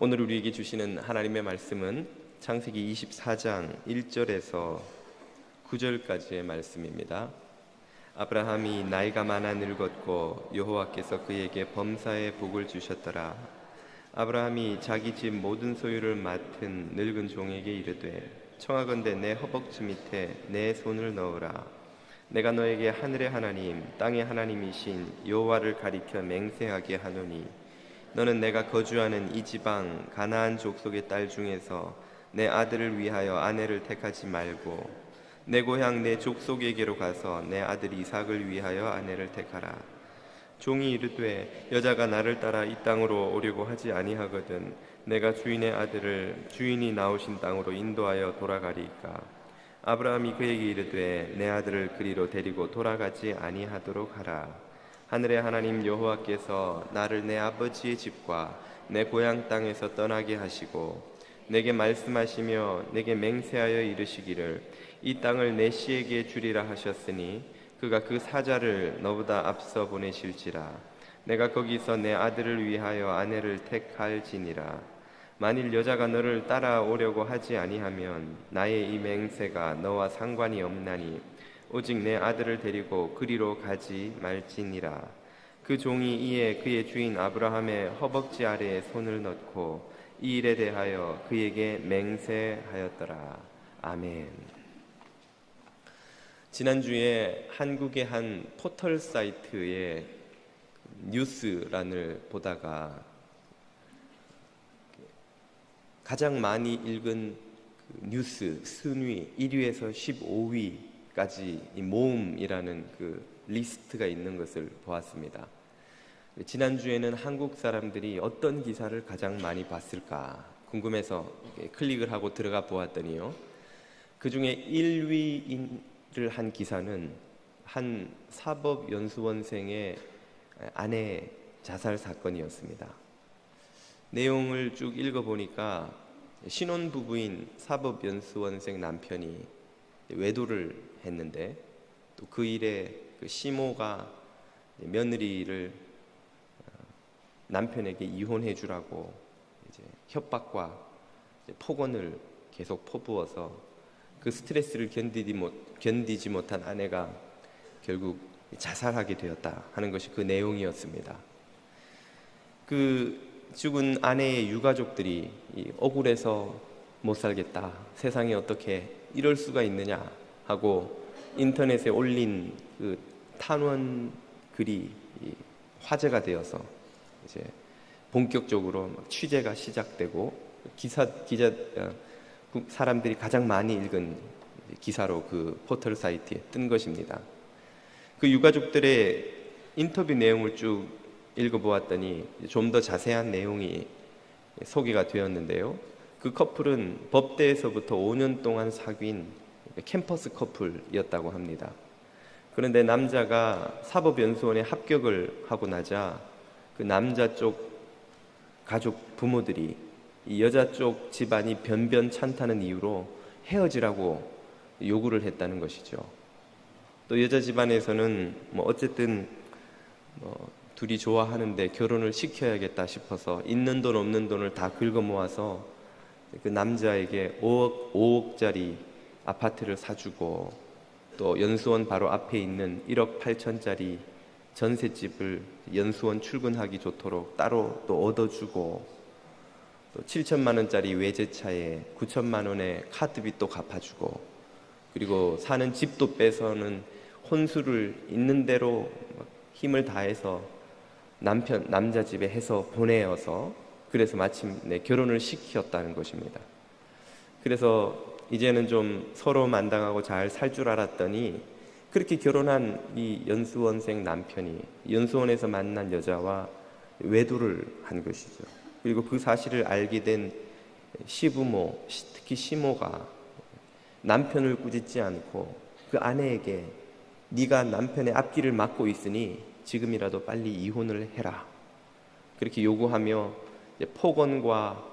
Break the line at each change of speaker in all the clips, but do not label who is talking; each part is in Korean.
오늘 우리에게 주시는 하나님의 말씀은 창세기 24장 1절에서 9절까지의 말씀입니다. 아브라함이 나이가 많아 늙었고 여호와께서 그에게 범사의 복을 주셨더라. 아브라함이 자기 집 모든 소유를 맡은 늙은 종에게 이르되 청하건대 내 허벅지 밑에 내 손을 넣으라. 내가 너에게 하늘의 하나님 땅의 하나님이신 여호와를 가리켜 맹세하게 하노니 너는 내가 거주하는 이 지방 가나안 족속의 딸 중에서 내 아들을 위하여 아내를 택하지 말고 내 고향 내 족속에게로 가서 내 아들 이삭을 위하여 아내를 택하라. 종이 이르되 여자가 나를 따라 이 땅으로 오려고 하지 아니하거든 내가 주인의 아들을 주인이 나오신 땅으로 인도하여 돌아가리이까. 아브라함이 그에게 이르되 내 아들을 그리로 데리고 돌아가지 아니하도록 하라. 하늘의 하나님 여호와께서 나를 내 아버지의 집과 내 고향 땅에서 떠나게 하시고 내게 말씀하시며 내게 맹세하여 이르시기를 이 땅을 내 씨에게 주리라 하셨으니 그가 그 사자를 너보다 앞서 보내실지라. 내가 거기서 내 아들을 위하여 아내를 택할지니라. 만일 여자가 너를 따라오려고 하지 아니하면 나의 이 맹세가 너와 상관이 없나니 오직 내 아들을 데리고 그리로 가지 말지니라. 그 종이 이에 그의 주인 아브라함의 허벅지 아래에 손을 넣고 이 일에 대하여 그에게 맹세하였더라. 아멘. 지난주에 한국의 한 포털 사이트의 뉴스란을 보다가 가장 많이 읽은 뉴스 순위 1위에서 15위까지 이 모음이라는 그 리스트가 있는 것을 보았습니다. 지난주에는 한국 사람들이 어떤 기사를 가장 많이 봤을까 궁금해서 클릭을 하고 들어가 보았더니요, 그 중에 1위를 한 기사는 한 사법연수원생의 아내 자살 사건이었습니다. 내용을 쭉 읽어보니까 신혼부부인 사법연수원생 남편이 외도를 했는데 또 그 일에 그 시모가 며느리를 남편에게 이혼해 주라고 이제 협박과 폭언을 계속 퍼부어서 그 스트레스를 견디지 못한 아내가 결국 자살하게 되었다 하는 것이 그 내용이었습니다. 그 죽은 아내의 유가족들이 억울해서 못 살겠다, 세상에 어떻게 이럴 수가 있느냐 하고 인터넷에 올린 그 탄원 글이 화제가 되어서 이제 본격적으로 취재가 시작되고 사람들이 가장 많이 읽은 기사로 그 포털 사이트에 뜬 것입니다. 그 유가족들의 인터뷰 내용을 쭉 읽어보았더니 좀 더 자세한 내용이 소개가 되었는데요, 그 커플은 법대에서부터 5년 동안 사귄 캠퍼스 커플이었다고 합니다. 그런데 남자가 사법연수원에 합격을 하고 나자 그 남자 쪽 가족 부모들이 이 여자 쪽 집안이 변변찮다는 이유로 헤어지라고 요구를 했다는 것이죠. 또 여자 집안에서는 어쨌든 둘이 좋아하는데 결혼을 시켜야겠다 싶어서 있는 돈 없는 돈을 다 긁어 모아서 그 남자에게 5억짜리 아파트를 사주고 또 연수원 바로 앞에 있는 1억 8천짜리 전셋집을 연수원 출근하기 좋도록 따로 또 얻어주고 또 7천만 원짜리 외제차에 9천만 원의 카드빚도 갚아주고 그리고 사는 집도 빼서는 혼수를 있는 대로 힘을 다해서 남자 집에 해서 보내어서 그래서 마침내 결혼을 시켰다는 것입니다. 그래서 이제는 좀 서로 만당하고 잘 살 줄 알았더니 그렇게 결혼한 이 연수원생 남편이 연수원에서 만난 여자와 외도를 한 것이죠. 그리고 그 사실을 알게 된 시부모, 특히 시모가 남편을 꾸짖지 않고 그 아내에게 네가 남편의 앞길을 막고 있으니 지금이라도 빨리 이혼을 해라, 그렇게 요구하며 폭언과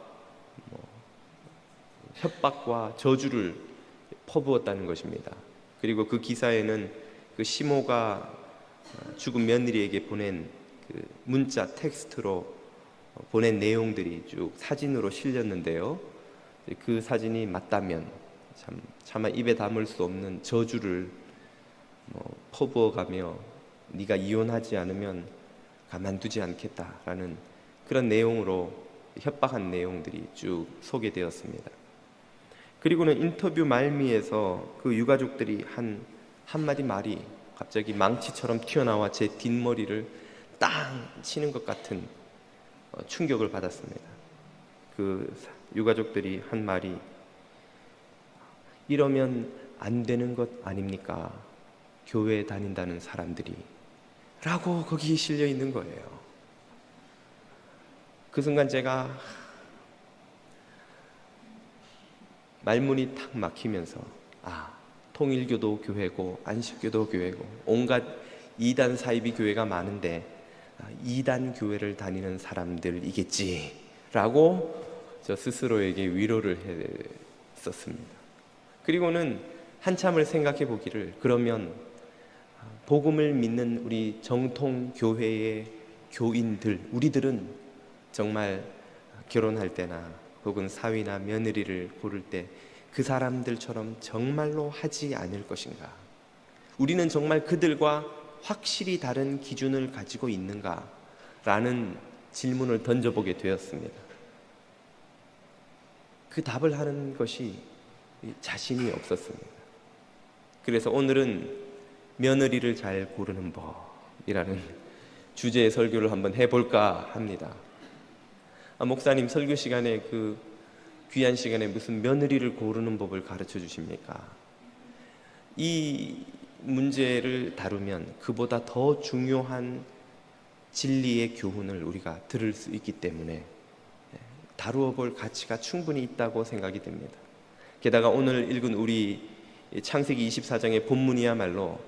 협박과 저주를 퍼부었다는 것입니다. 그리고 그 기사에는 그 시모가 죽은 며느리에게 보낸 그 문자 텍스트로 보낸 내용들이 쭉 사진으로 실렸는데요. 그 사진이 맞다면 차마 입에 담을 수 없는 저주를 퍼부어가며 네가 이혼하지 않으면 가만두지 않겠다라는 그런 내용으로 협박한 내용들이 쭉 소개되었습니다. 그리고는 인터뷰 말미에서 그 유가족들이 한 한마디 말이 갑자기 망치처럼 튀어나와 제 뒷머리를 땅 치는 것 같은 충격을 받았습니다. 그 유가족들이 한 말이 이러면 안 되는 것 아닙니까? 교회 다닌다는 사람들이 라고 거기 실려 있는 거예요. 그 순간 제가 말문이 탁 막히면서 통일교도 교회고 안식교도 교회고 온갖 이단 사이비 교회가 많은데 이단 교회를 다니는 사람들이겠지 라고 저 스스로에게 위로를 했었습니다. 그리고는 한참을 생각해 보기를, 그러면 복음을 믿는 우리 정통 교회의 교인들, 우리들은 정말 결혼할 때나 혹은 사위나 며느리를 고를 때 그 사람들처럼 정말로 하지 않을 것인가? 우리는 정말 그들과 확실히 다른 기준을 가지고 있는가? 라는 질문을 던져보게 되었습니다. 그 답을 하는 것이 자신이 없었습니다. 그래서 오늘은 며느리를 잘 고르는 법이라는 주제의 설교를 한번 해볼까 합니다. 목사님 설교 시간에 귀한 시간에 무슨 며느리를 고르는 법을 가르쳐 주십니까? 이 문제를 다루면 그보다 더 중요한 진리의 교훈을 우리가 들을 수 있기 때문에 다루어 볼 가치가 충분히 있다고 생각이 됩니다. 게다가 오늘 읽은 우리 창세기 24장의 본문이야말로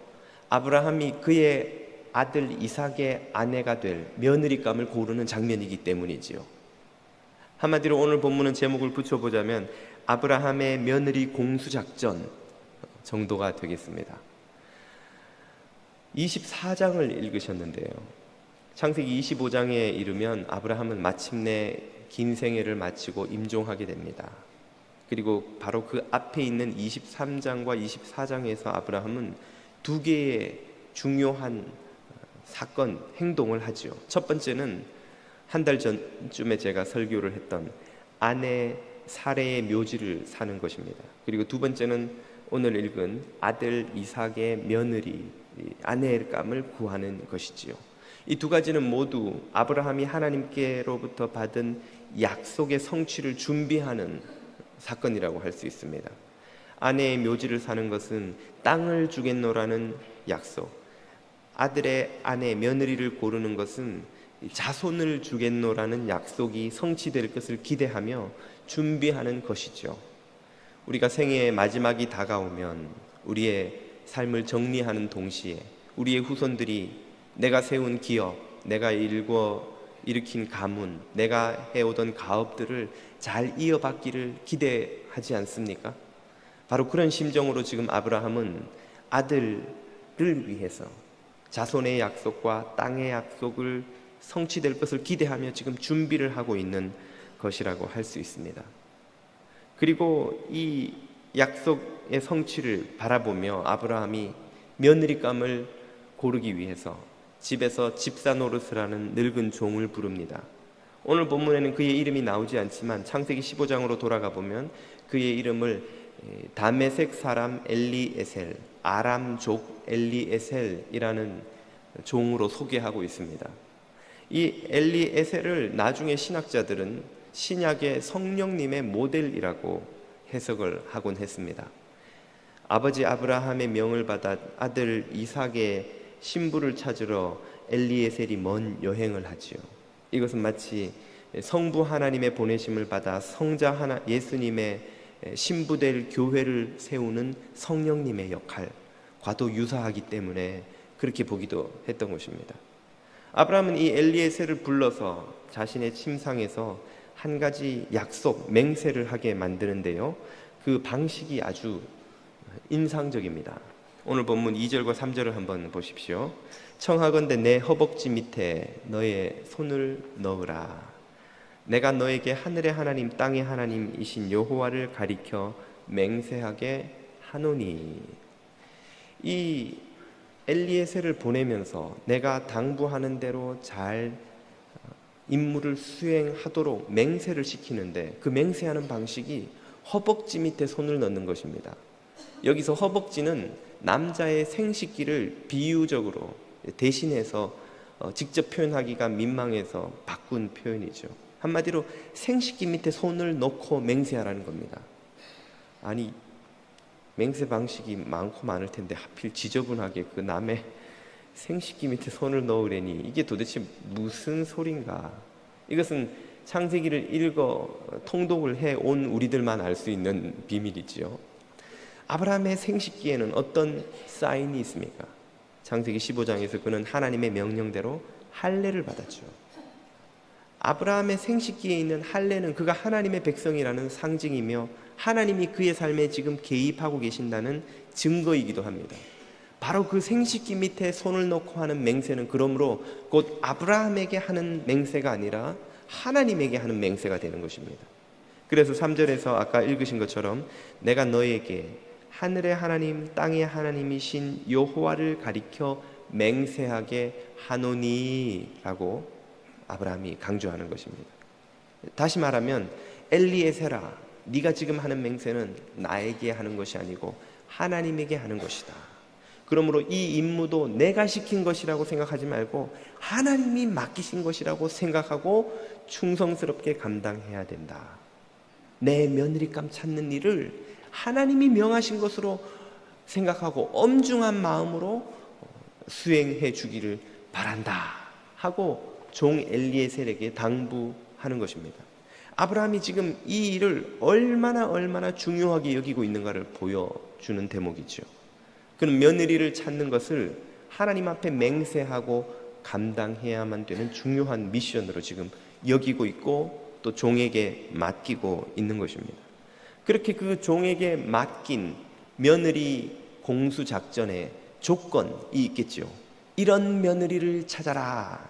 아브라함이 그의 아들 이삭의 아내가 될 며느리감을 고르는 장면이기 때문이지요. 한마디로 오늘 본문은 제목을 붙여보자면 아브라함의 며느리 공수작전 정도가 되겠습니다. 24장을 읽으셨는데요, 창세기 25장에 이르면 아브라함은 마침내 긴 생애를 마치고 임종하게 됩니다. 그리고 바로 그 앞에 있는 23장과 24장에서 아브라함은 두 개의 중요한 사건, 행동을 하죠. 첫 번째는 한 달 전쯤에 제가 설교를 했던 아내 사레의 묘지를 사는 것입니다. 그리고 두 번째는 오늘 읽은 아들 이삭의 며느리 아내감을 구하는 것이지요. 이 두 가지는 모두 아브라함이 하나님께로부터 받은 약속의 성취를 준비하는 사건이라고 할 수 있습니다. 아내의 묘지를 사는 것은 땅을 주겠노라는 약속, 아들의 아내 며느리를 고르는 것은 자손을 주겠노라는 약속이 성취될 것을 기대하며 준비하는 것이죠. 우리가 생애의 마지막이 다가오면 우리의 삶을 정리하는 동시에 우리의 후손들이 내가 세운 기업, 내가 일으킨 가문, 내가 해오던 가업들을 잘 이어받기를 기대하지 않습니까? 바로 그런 심정으로 지금 아브라함은 아들을 위해서 자손의 약속과 땅의 약속을 성취될 것을 기대하며 지금 준비를 하고 있는 것이라고 할 수 있습니다. 그리고 이 약속의 성취를 바라보며 아브라함이 며느리감을 고르기 위해서 집에서 집사 노릇을 하는 늙은 종을 부릅니다. 오늘 본문에는 그의 이름이 나오지 않지만 창세기 15장으로 돌아가 보면 그의 이름을 다메섹 사람 엘리에셀, 아람족 엘리에셀이라는 종으로 소개하고 있습니다. 이 엘리에셀을 나중에 신학자들은 신약의 성령님의 모델이라고 해석을 하곤 했습니다. 아버지 아브라함의 명을 받아 아들 이삭의 신부를 찾으러 엘리에셀이 먼 여행을 하지요. 이것은 마치 성부 하나님의 보내심을 받아 성자 예수님의 신부될 교회를 세우는 성령님의 역할과도 유사하기 때문에 그렇게 보기도 했던 것입니다. 아브라함은 이 엘리에셀을 불러서 자신의 침상에서 한 가지 약속, 맹세를 하게 만드는데요, 그 방식이 아주 인상적입니다. 오늘 본문 2절과 3절을 한번 보십시오. 청하건대 내 허벅지 밑에 너의 손을 넣으라. 내가 너에게 하늘의 하나님 땅의 하나님이신 여호와를 가리켜 맹세하게 하노니. 이 엘리에셀을 보내면서 내가 당부하는 대로 잘 임무를 수행하도록 맹세를 시키는데, 그 맹세하는 방식이 허벅지 밑에 손을 넣는 것입니다. 여기서 허벅지는 남자의 생식기를 비유적으로 대신해서 직접 표현하기가 민망해서 바꾼 표현이죠. 한마디로 생식기 밑에 손을 넣고 맹세하라는 겁니다. 아니, 맹세 방식이 많고 많을 텐데 하필 지저분하게 그 남의 생식기 밑에 손을 넣으려니 이게 도대체 무슨 소린가? 이것은 창세기를 읽어 통독을 해온 우리들만 알 수 있는 비밀이지요. 아브라함의 생식기에는 어떤 사인이 있습니까? 창세기 15장에서 그는 하나님의 명령대로 할례를 받았죠. 아브라함의 생식기에 있는 할례는 그가 하나님의 백성이라는 상징이며 하나님이 그의 삶에 지금 개입하고 계신다는 증거이기도 합니다. 바로 그 생식기 밑에 손을 넣고 하는 맹세는 그러므로 곧 아브라함에게 하는 맹세가 아니라 하나님에게 하는 맹세가 되는 것입니다. 그래서 3절에서 아까 읽으신 것처럼 내가 너에게 하늘의 하나님 땅의 하나님이신 여호와를 가리켜 맹세하게 하노니 라고 아브라함이 강조하는 것입니다. 다시 말하면 엘리에셀아, 네가 지금 하는 맹세는 나에게 하는 것이 아니고 하나님에게 하는 것이다. 그러므로 이 임무도 내가 시킨 것이라고 생각하지 말고 하나님이 맡기신 것이라고 생각하고 충성스럽게 감당해야 된다. 내 며느리감 찾는 일을 하나님이 명하신 것으로 생각하고 엄중한 마음으로 수행해 주기를 바란다 하고 종 엘리에셀에게 당부하는 것입니다. 아브라함이 지금 이 일을 얼마나 중요하게 여기고 있는가를 보여주는 대목이죠. 그는 며느리를 찾는 것을 하나님 앞에 맹세하고 감당해야만 되는 중요한 미션으로 지금 여기고 있고 또 종에게 맡기고 있는 것입니다. 그렇게 그 종에게 맡긴 며느리 공수 작전에 조건이 있겠죠. 이런 며느리를 찾아라.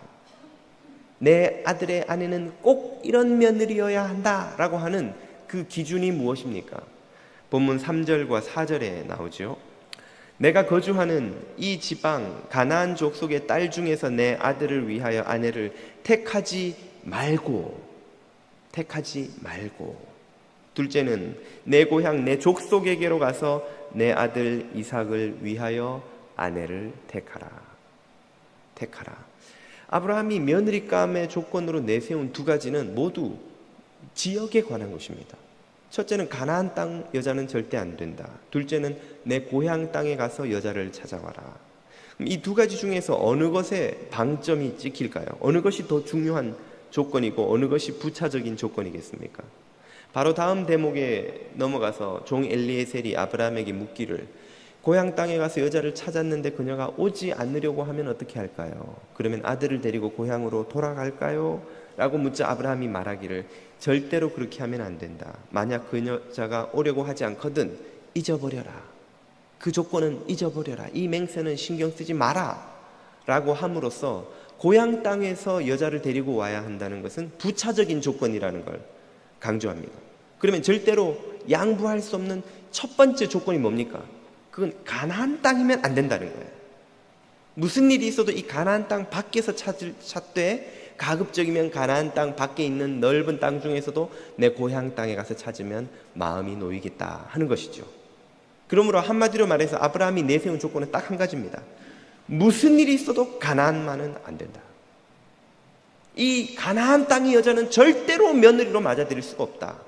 내 아들의 아내는 꼭 이런 며느리여야 한다라고 하는 그 기준이 무엇입니까? 본문 3절과 4절에 나오죠. 내가 거주하는 이 지방 가나안 족속의 딸 중에서 내 아들을 위하여 아내를 택하지 말고. 둘째는 내 고향 내 족속에게로 가서 내 아들 이삭을 위하여 아내를 택하라. 아브라함이 며느리감의 조건으로 내세운 두 가지는 모두 지역에 관한 것입니다. 첫째는 가나안 땅 여자는 절대 안 된다. 둘째는 내 고향 땅에 가서 여자를 찾아와라. 이 두 가지 중에서 어느 것에 방점이 찍힐까요? 어느 것이 더 중요한 조건이고 어느 것이 부차적인 조건이겠습니까? 바로 다음 대목에 넘어가서 종 엘리에셀이 아브라함에게 묻기를 고향 땅에 가서 여자를 찾았는데 그녀가 오지 않으려고 하면 어떻게 할까요? 그러면 아들을 데리고 고향으로 돌아갈까요? 라고 묻자 아브라함이 말하기를 절대로 그렇게 하면 안 된다. 만약 그 여자가 오려고 하지 않거든 잊어버려라. 그 조건은 잊어버려라. 이 맹세는 신경 쓰지 마라 라고 함으로써 고향 땅에서 여자를 데리고 와야 한다는 것은 부차적인 조건이라는 걸 강조합니다. 그러면 절대로 양보할 수 없는 첫 번째 조건이 뭡니까? 그건 가나안 땅이면 안 된다는 거예요. 무슨 일이 있어도 이 가나안 땅 밖에서 찾되 가급적이면 가나안 땅 밖에 있는 넓은 땅 중에서도 내 고향 땅에 가서 찾으면 마음이 놓이겠다 하는 것이죠. 그러므로 한마디로 말해서 아브라함이 내세운 조건은 딱 한 가지입니다. 무슨 일이 있어도 가나안만은 안 된다. 이 가나안 땅의 여자는 절대로 며느리로 맞아들일 수가 없다.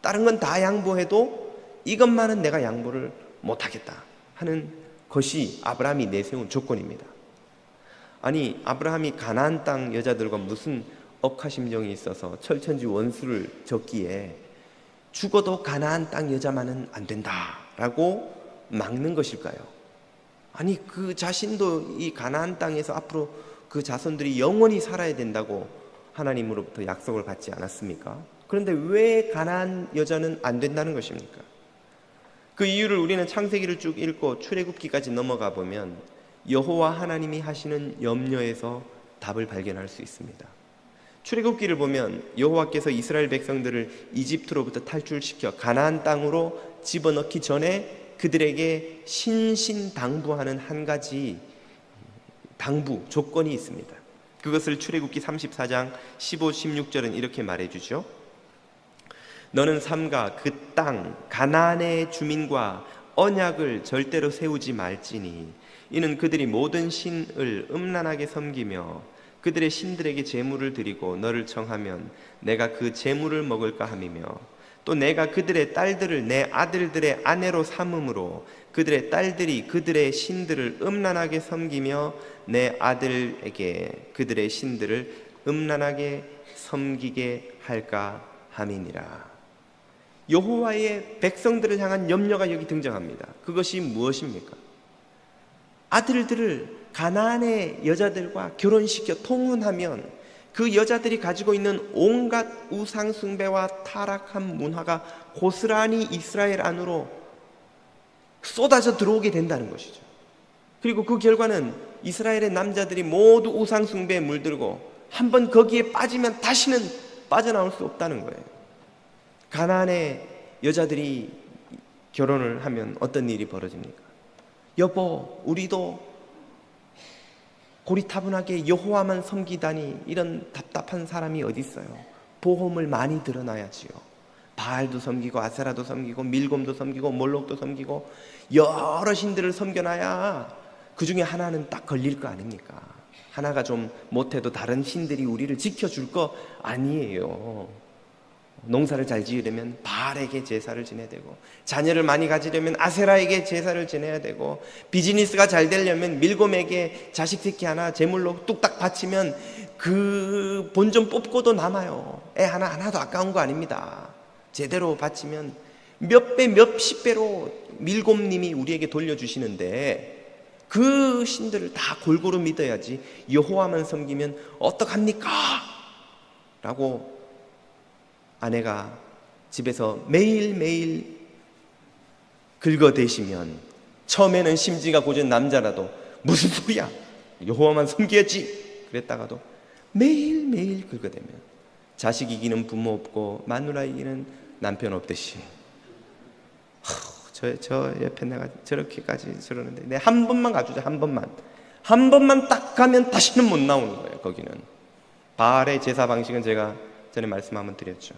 다른 건 다 양보해도 이것만은 내가 양보를 못하겠다 하는 것이 아브라함이 내세운 조건입니다. 아니, 아브라함이 가나안 땅 여자들과 무슨 억하심정이 있어서 철천지 원수를 졌기에 죽어도 가나안 땅 여자만은 안 된다라고 막는 것일까요? 아니, 그 자신도 이 가나안 땅에서 앞으로 그 자손들이 영원히 살아야 된다고 하나님으로부터 약속을 받지 않았습니까? 그런데 왜 가나안 여자는 안 된다는 것입니까? 그 이유를 우리는 창세기를 쭉 읽고 출애굽기까지 넘어가 보면 여호와 하나님이 하시는 염려에서 답을 발견할 수 있습니다. 출애굽기를 보면 여호와께서 이스라엘 백성들을 이집트로부터 탈출시켜 가나안 땅으로 집어넣기 전에 그들에게 신신당부하는 한 가지 당부 조건이 있습니다. 그것을 출애굽기 34장 15, 16절은 이렇게 말해주죠. 너는 삼가 그 땅 가나안의 주민과 언약을 절대로 세우지 말지니 이는 그들이 모든 신을 음란하게 섬기며 그들의 신들에게 제물을 드리고 너를 청하면 내가 그 제물을 먹을까 함이며 또 내가 그들의 딸들을 내 아들들의 아내로 삼음으로 그들의 딸들이 그들의 신들을 음란하게 섬기며 내 아들에게 그들의 신들을 음란하게 섬기게 할까 함이니라. 여호와의 백성들을 향한 염려가 여기 등장합니다. 그것이 무엇입니까? 아들들을 가나안의 여자들과 결혼시켜 통혼하면 그 여자들이 가지고 있는 온갖 우상 숭배와 타락한 문화가 고스란히 이스라엘 안으로 쏟아져 들어오게 된다는 것이죠. 그리고 그 결과는 이스라엘의 남자들이 모두 우상 숭배에 물들고 한번 거기에 빠지면 다시는 빠져나올 수 없다는 거예요. 가나안의 여자들이 결혼을 하면 어떤 일이 벌어집니까? 여보, 우리도 고리타분하게 여호와만 섬기다니 이런 답답한 사람이 어디 있어요? 보험을 많이 들어놔야지요. 바알도 섬기고 아세라도 섬기고 밀곰도 섬기고 몰록도 섬기고 여러 신들을 섬겨놔야 그 중에 하나는 딱 걸릴 거 아닙니까? 하나가 좀 못해도 다른 신들이 우리를 지켜줄 거 아니에요. 농사를 잘 지으려면 바알에게 제사를 지내야 되고, 자녀를 많이 가지려면 아세라에게 제사를 지내야 되고, 비즈니스가 잘 되려면 밀곰에게 자식 새끼 하나 제물로 뚝딱 바치면 그 본전 뽑고도 남아요. 애 하나도 아까운 거 아닙니다. 제대로 바치면 몇 배, 몇십 배로 밀곰님이 우리에게 돌려주시는데 그 신들을 다 골고루 믿어야지 여호와만 섬기면 어떡합니까? 라고 아내가 집에서 매일매일 긁어대시면 처음에는 심지가 고진 남자라도 무슨 소리야, 여호와만 섬겨야지 그랬다가도 매일매일 긁어대면 자식 이기는 부모 없고 마누라 이기는 남편 없듯이 저 옆에 내가 저렇게까지 저러는데 내 한 번만 가주자. 한 번만 딱 가면 다시는 못 나오는 거예요. 거기는 바알의 제사 방식은 제가 전에 말씀 한번 드렸죠.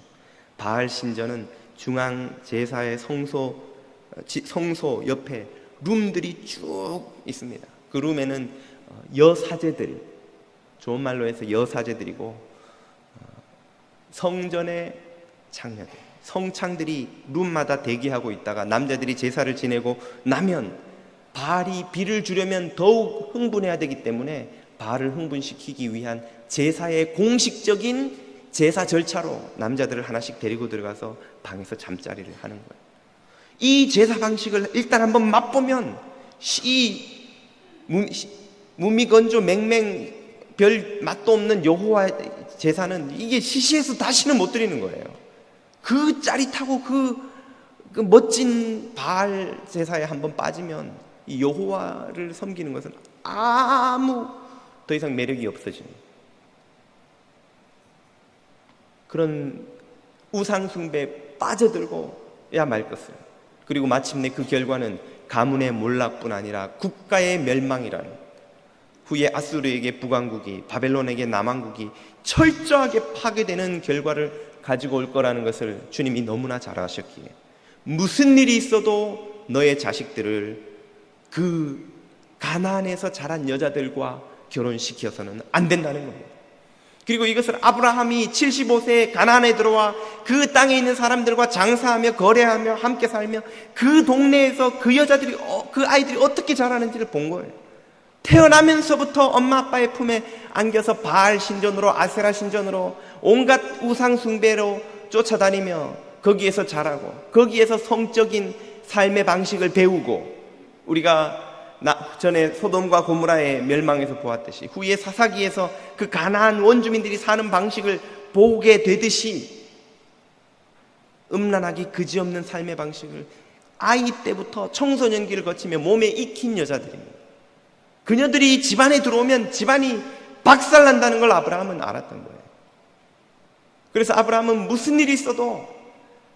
바알 신전은 중앙 제사의 성소 옆에 룸들이 쭉 있습니다. 그 룸에는 여사제들, 좋은 말로 해서 여사제들이고 성전의 창녀들, 성창들이 룸마다 대기하고 있다가 남자들이 제사를 지내고 나면 바알이 비를 주려면 더욱 흥분해야 되기 때문에 바알을 흥분시키기 위한 제사의 공식적인 제사 절차로 남자들을 하나씩 데리고 들어가서 방에서 잠자리를 하는 거예요. 이 제사 방식을 일단 한번 맛보면 이 무미건조 맹맹 별 맛도 없는 여호와 제사는 이게 시시해서 다시는 못 드리는 거예요. 그 짜릿하고 그 멋진 바알 제사에 한번 빠지면 이 여호와를 섬기는 것은 아무 더 이상 매력이 없어지는 그런 우상 숭배에 빠져들고야 말 것을. 그리고 마침내 그 결과는 가문의 몰락뿐 아니라 국가의 멸망이라는, 후에 아수르에게 북왕국이, 바벨론에게 남왕국이 철저하게 파괴되는 결과를 가지고 올 거라는 것을 주님이 너무나 잘 아셨기에 무슨 일이 있어도 너의 자식들을 그 가나안에서 자란 여자들과 결혼시켜서는 안 된다는 겁니다. 그리고 이것을 아브라함이 75세에 가나안에 들어와 그 땅에 있는 사람들과 장사하며 거래하며 함께 살며 그 동네에서 그 여자들이 그 아이들이 어떻게 자라는지를 본 거예요. 태어나면서부터 엄마 아빠의 품에 안겨서 바알 신전으로 아세라 신전으로 온갖 우상 숭배로 쫓아다니며 거기에서 자라고 거기에서 성적인 삶의 방식을 배우고, 우리가 전에 소돔과 고모라의 멸망에서 보았듯이 후에 사사기에서 그 가나안 원주민들이 사는 방식을 보게 되듯이 음란하기 그지없는 삶의 방식을 아이 때부터 청소년기를 거치며 몸에 익힌 여자들입니다. 그녀들이 집안에 들어오면 집안이 박살난다는 걸 아브라함은 알았던 거예요. 그래서 아브라함은 무슨 일이 있어도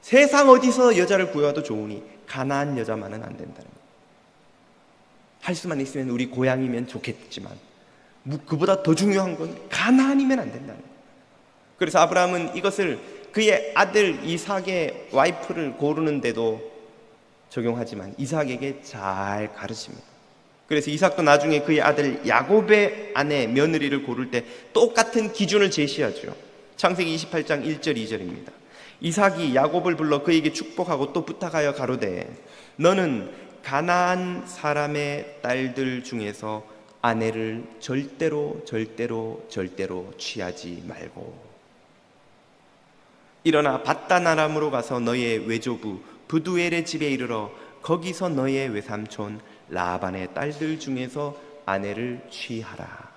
세상 어디서 여자를 구해와도 좋으니 가나안 여자만은 안 된다는 거예요. 할 수만 있으면 우리 고향이면 좋겠지만 그보다 더 중요한 건 가나안이면 안 된다는 거예요. 그래서 아브라함은 이것을 그의 아들 이삭의 와이프를 고르는데도 적용하지만 이삭에게 잘 가르칩니다. 그래서 이삭도 나중에 그의 아들 야곱의 아내 며느리를 고를 때 똑같은 기준을 제시하죠. 창세기 28장 1절 2절입니다. 이삭이 야곱을 불러 그에게 축복하고 또 부탁하여 가로되 너는 가나안 사람의 딸들 중에서 아내를 절대로 취하지 말고 일어나 밧단 아람으로 가서 너의 외조부 부두엘의 집에 이르러 거기서 너의 외삼촌 라반의 딸들 중에서 아내를 취하라.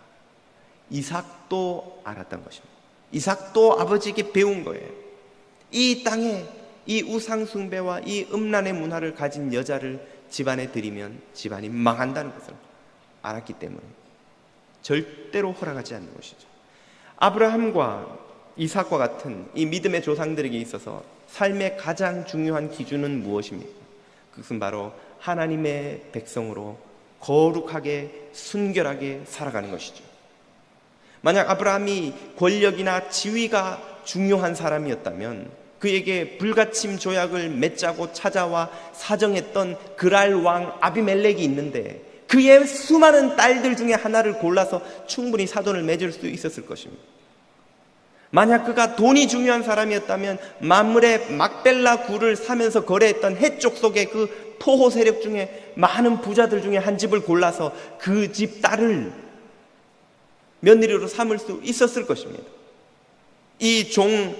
이삭도 알았던 것입니다. 이삭도 아버지에게 배운 거예요. 이 땅에 이 우상 숭배와 이 음란의 문화를 가진 여자를 집안에 들이면 집안이 망한다는 것을 알았기 때문에 절대로 허락하지 않는 것이죠. 아브라함과 이삭과 같은 이 믿음의 조상들에게 있어서 삶의 가장 중요한 기준은 무엇입니까? 그것은 바로 하나님의 백성으로 거룩하게 순결하게 살아가는 것이죠. 만약 아브라함이 권력이나 지위가 중요한 사람이었다면 그에게 불가침 조약을 맺자고 찾아와 사정했던 그랄 왕 아비멜렉이 있는데 그의 수많은 딸들 중에 하나를 골라서 충분히 사돈을 맺을 수 있었을 것입니다. 만약 그가 돈이 중요한 사람이었다면 만물의 막벨라 굴을 사면서 거래했던 해쪽 속의 그 토호 세력 중에 많은 부자들 중에 한 집을 골라서 그 집 딸을 며느리로 삼을 수 있었을 것입니다. 이 종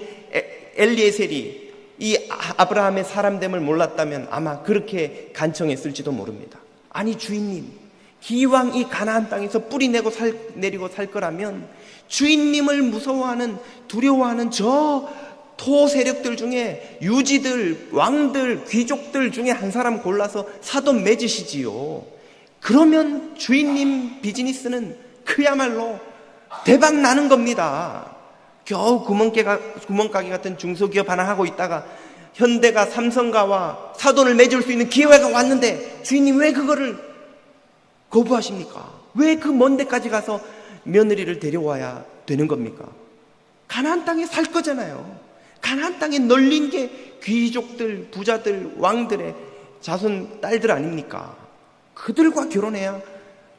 엘리에셀이 이 아브라함의 사람됨을 몰랐다면 아마 그렇게 간청했을지도 모릅니다. 아니 주인님, 기왕 이 가나안 땅에서 뿌리 내리고 살 거라면 주인님을 무서워하는 두려워하는 저 토 세력들 중에 유지들, 왕들, 귀족들 중에 한 사람 골라서 사돈 맺으시지요. 그러면 주인님 비즈니스는 그야말로 대박 나는 겁니다. 겨우 구멍가게 같은 중소기업 하나 하고 있다가 현대가 삼성가와 사돈을 맺을 수 있는 기회가 왔는데 주인님 왜 그거를 거부하십니까? 왜 그 먼 데까지 가서 며느리를 데려와야 되는 겁니까? 가나안 땅에 살 거잖아요. 가나안 땅에 널린 게 귀족들, 부자들, 왕들의 자손 딸들 아닙니까? 그들과 결혼해야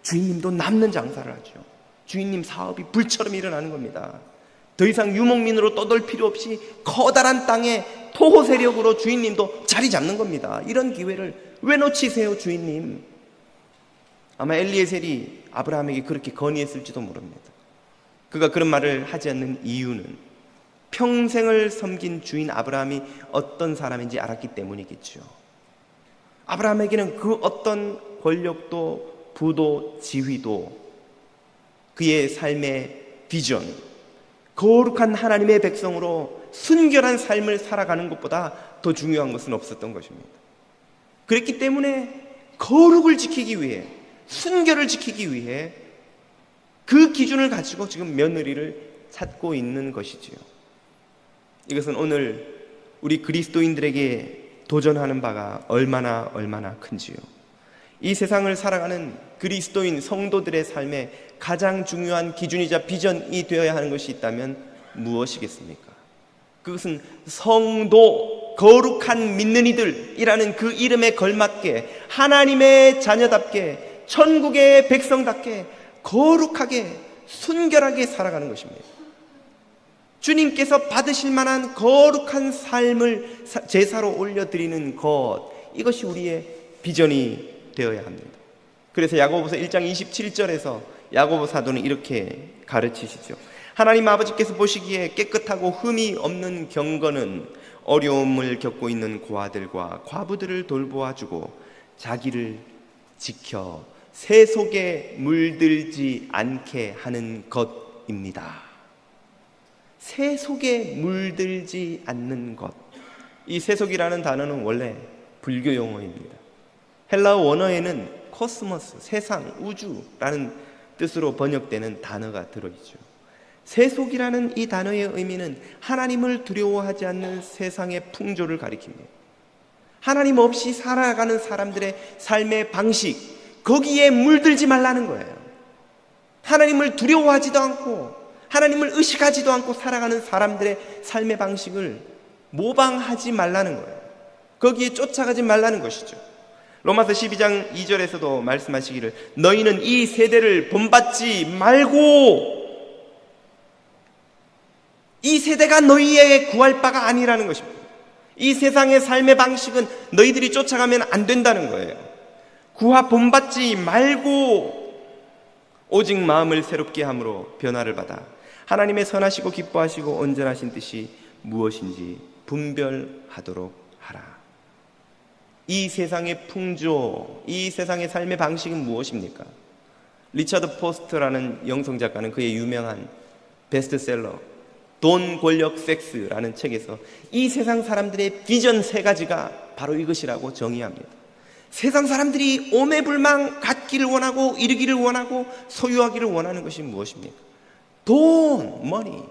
주인님도 남는 장사를 하죠. 주인님 사업이 불처럼 일어나는 겁니다. 더 이상 유목민으로 떠돌 필요 없이 커다란 땅에 토호 세력으로 주인님도 자리 잡는 겁니다. 이런 기회를 왜 놓치세요, 주인님? 아마 엘리에셀이 아브라함에게 그렇게 건의했을지도 모릅니다. 그가 그런 말을 하지 않는 이유는 평생을 섬긴 주인 아브라함이 어떤 사람인지 알았기 때문이겠죠. 아브라함에게는 그 어떤 권력도 부도 지위도 그의 삶의 비전, 거룩한 하나님의 백성으로 순결한 삶을 살아가는 것보다 더 중요한 것은 없었던 것입니다. 그랬기 때문에 거룩을 지키기 위해, 순결을 지키기 위해 그 기준을 가지고 지금 며느리를 찾고 있는 것이지요. 이것은 오늘 우리 그리스도인들에게 도전하는 바가 얼마나 큰지요. 이 세상을 살아가는 그리스도인 성도들의 삶에 가장 중요한 기준이자 비전이 되어야 하는 것이 있다면 무엇이겠습니까? 그것은 성도, 거룩한 믿는 이들이라는 그 이름에 걸맞게 하나님의 자녀답게 천국의 백성답게 거룩하게 순결하게 살아가는 것입니다. 주님께서 받으실 만한 거룩한 삶을 제사로 올려드리는 것, 이것이 우리의 비전이 되어야 합니다. 그래서 야고보서 1장 27절에서 야고보 사도는 이렇게 가르치시죠. 하나님 아버지께서 보시기에 깨끗하고 흠이 없는 경건은 어려움을 겪고 있는 고아들과 과부들을 돌보아주고 자기를 지켜 새 속에 물들지 않게 하는 것입니다. 새 속에 물들지 않는 것. 이 세속이라는 단어는 원래 불교 용어입니다. 헬라어 원어에는 코스모스, 세상, 우주라는 뜻으로 번역되는 단어가 들어있죠. 세속이라는 이 단어의 의미는 하나님을 두려워하지 않는 세상의 풍조를 가리킵니다. 하나님 없이 살아가는 사람들의 삶의 방식, 거기에 물들지 말라는 거예요. 하나님을 두려워하지도 않고 하나님을 의식하지도 않고 살아가는 사람들의 삶의 방식을 모방하지 말라는 거예요. 거기에 쫓아가지 말라는 것이죠. 로마서 12장 2절에서도 말씀하시기를 너희는 이 세대를 본받지 말고, 이 세대가 너희의 구할 바가 아니라는 것입니다. 이 세상의 삶의 방식은 너희들이 쫓아가면 안 된다는 거예요. 본받지 말고 오직 마음을 새롭게 함으로 변화를 받아 하나님의 선하시고 기뻐하시고 온전하신 뜻이 무엇인지 분별하도록 하라. 이 세상의 풍조, 이 세상의 삶의 방식은 무엇입니까? 리처드 포스트라는 영성작가는 그의 유명한 베스트셀러 돈, 권력, 섹스라는 책에서 이 세상 사람들의 비전 3가지가 바로 이것이라고 정의합니다. 세상 사람들이 오매불망 갖기를 원하고 이루기를 원하고 소유하기를 원하는 것이 무엇입니까? 돈, 머니,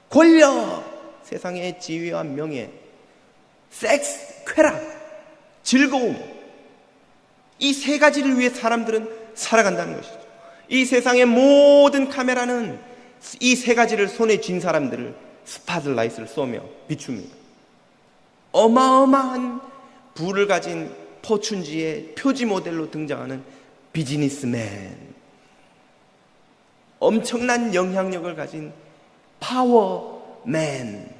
권력, 세상의 지위와 명예, 섹스, 쾌락, 즐거움, 이 3가지를 위해 사람들은 살아간다는 것이죠. 이 세상의 모든 카메라는 이 3가지를 손에 쥔 사람들을 스팟라이트를 쏘며 비춥니다. 어마어마한 부를 가진 포춘지의 표지 모델로 등장하는 비즈니스맨, 엄청난 영향력을 가진 파워맨,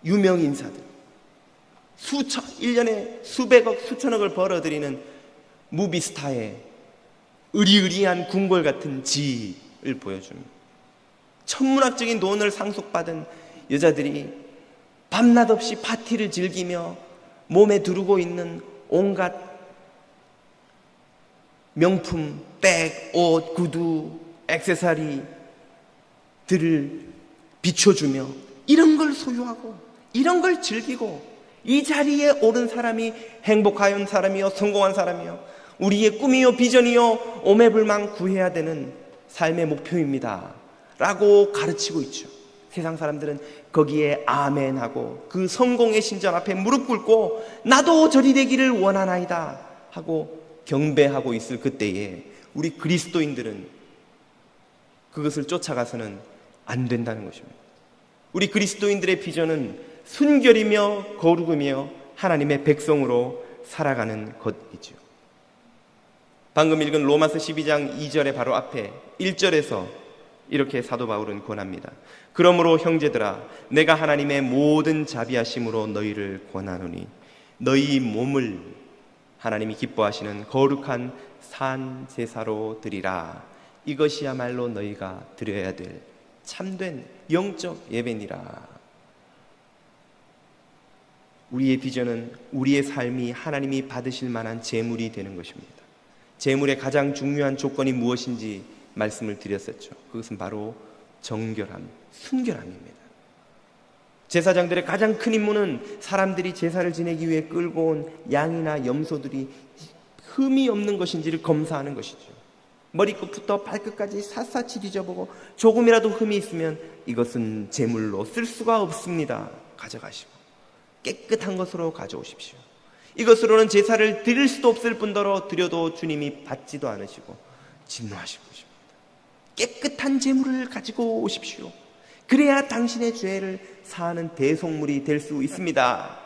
유명 인사들, 1년에 수백억, 수천억을 벌어들이는 무비스타의 의리의리한 궁궐 같은 집을 보여줍니다. 천문학적인 돈을 상속받은 여자들이 밤낮 없이 파티를 즐기며 몸에 두르고 있는 온갖 명품, 백, 옷, 구두, 액세서리들을 비춰주며 이런 걸 소유하고 이런 걸 즐기고 이 자리에 오른 사람이 행복한 사람이요, 성공한 사람이요, 우리의 꿈이요, 비전이요, 오매불망 구해야 되는 삶의 목표입니다 라고 가르치고 있죠. 세상 사람들은 거기에 아멘하고 그 성공의 신전 앞에 무릎 꿇고 나도 저리 되기를 원하나이다 하고 경배하고 있을 그때에 우리 그리스도인들은 그것을 쫓아가서는 안 된다는 것입니다. 우리 그리스도인들의 비전은 순결이며 거룩이며 하나님의 백성으로 살아가는 것이죠. 방금 읽은 로마서 12장 2절의 바로 앞에 1절에서 이렇게 사도 바울은 권합니다. 그러므로 형제들아, 내가 하나님의 모든 자비하심으로 너희를 권하노니 너희 몸을 하나님이 기뻐하시는 거룩한 산 제사로 드리라. 이것이야말로 너희가 드려야 될 참된 영적 예배니라. 우리의 비전은 우리의 삶이 하나님이 받으실 만한 제물이 되는 것입니다. 제물의 가장 중요한 조건이 무엇인지 말씀을 드렸었죠. 그것은 바로 정결함, 순결함입니다. 제사장들의 가장 큰 임무는 사람들이 제사를 지내기 위해 끌고 온 양이나 염소들이 흠이 없는 것인지를 검사하는 것이죠. 머리끝부터 발끝까지 샅샅이 뒤져보고 조금이라도 흠이 있으면 이것은 제물로 쓸 수가 없습니다. 가져가시고 깨끗한 것으로 가져오십시오. 이것으로는 제사를 드릴 수도 없을 뿐더러 드려도 주님이 받지도 않으시고 진노하실 것입니다. 깨끗한 제물을 가지고 오십시오. 그래야 당신의 죄를 사하는 대속물이 될 수 있습니다.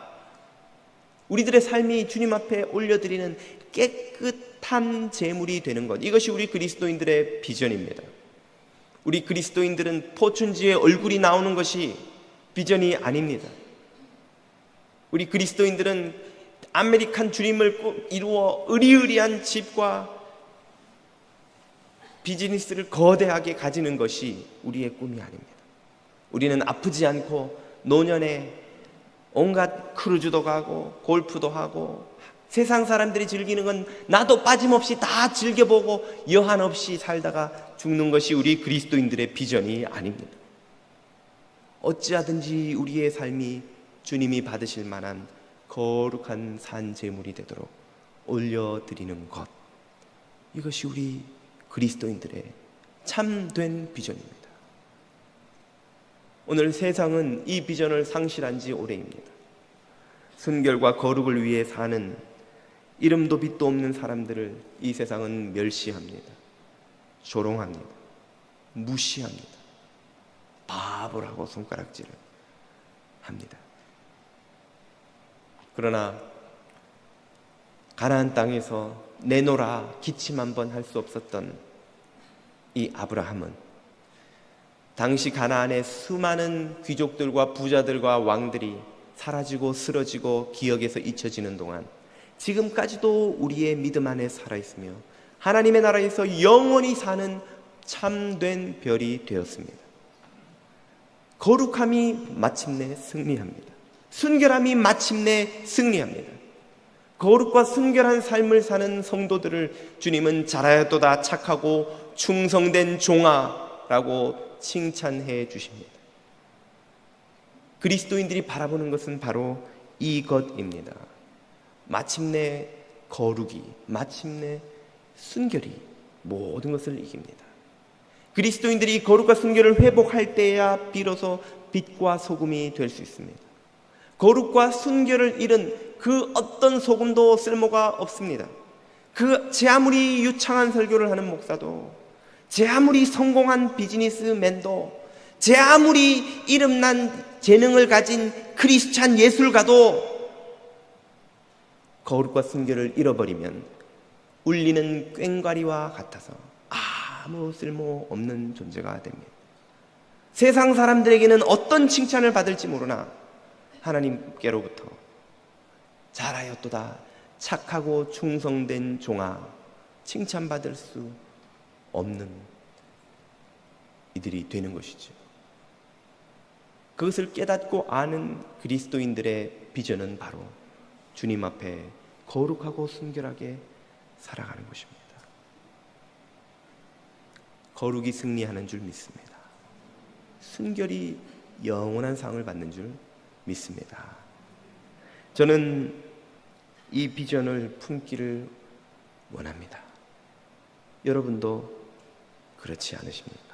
우리들의 삶이 주님 앞에 올려드리는 깨끗한 제물이 되는 것, 이것이 우리 그리스도인들의 비전입니다. 우리 그리스도인들은 포춘지에 얼굴이 나오는 것이 비전이 아닙니다. 우리 그리스도인들은 아메리칸 주님을 이루어 의리의리한 집과 비즈니스를 거대하게 가지는 것이 우리의 꿈이 아닙니다. 우리는 아프지 않고 노년에 온갖 크루즈도 가고 골프도 하고 세상 사람들이 즐기는 건 나도 빠짐없이 다 즐겨보고 여한 없이 살다가 죽는 것이 우리 그리스도인들의 비전이 아닙니다. 어찌하든지 우리의 삶이 주님이 받으실 만한 거룩한 산 제물이 되도록 올려드리는 것, 이것이 우리 그리스도인들의 참된 비전입니다. 오늘 세상은 이 비전을 상실한 지 오래입니다. 순결과 거룩을 위해 사는 이름도 빛도 없는 사람들을 이 세상은 멸시합니다. 조롱합니다. 무시합니다. 바보라고 손가락질을 합니다. 그러나 가나안 땅에서 내노라 기침 한번 할 수 없었던 이 아브라함은 당시 가나안의 수많은 귀족들과 부자들과 왕들이 사라지고 쓰러지고 기억에서 잊혀지는 동안 지금까지도 우리의 믿음 안에 살아있으며 하나님의 나라에서 영원히 사는 참된 별이 되었습니다. 거룩함이 마침내 승리합니다. 순결함이 마침내 승리합니다. 거룩과 순결한 삶을 사는 성도들을 주님은 잘하였도다 착하고 충성된 종아라고 칭찬해 주십니다. 그리스도인들이 바라보는 것은 바로 이것입니다. 마침내 거룩이, 마침내 순결이 모든 것을 이깁니다. 그리스도인들이 거룩과 순결을 회복할 때야 비로소 빛과 소금이 될 수 있습니다. 거룩과 순결을 잃은 그 어떤 소금도 쓸모가 없습니다. 제 아무리 유창한 설교를 하는 목사도, 제 아무리 성공한 비즈니스맨도, 제 아무리 이름난 재능을 가진 크리스찬 예술가도 거룩과 순결을 잃어버리면 울리는 꽹과리와 같아서 아무 쓸모 없는 존재가 됩니다. 세상 사람들에게는 어떤 칭찬을 받을지 모르나 하나님께로부터 잘하였도다 착하고 충성된 종아 칭찬받을 수 없는 이들이 되는 것이죠. 그것을 깨닫고 아는 그리스도인들의 비전은 바로 주님 앞에 거룩하고 순결하게 살아가는 것입니다. 거룩이 승리하는 줄 믿습니다. 순결이 영원한 상을 받는 줄 믿습니다. 저는 이 비전을 품기를 원합니다. 여러분도 그렇지 않으십니까?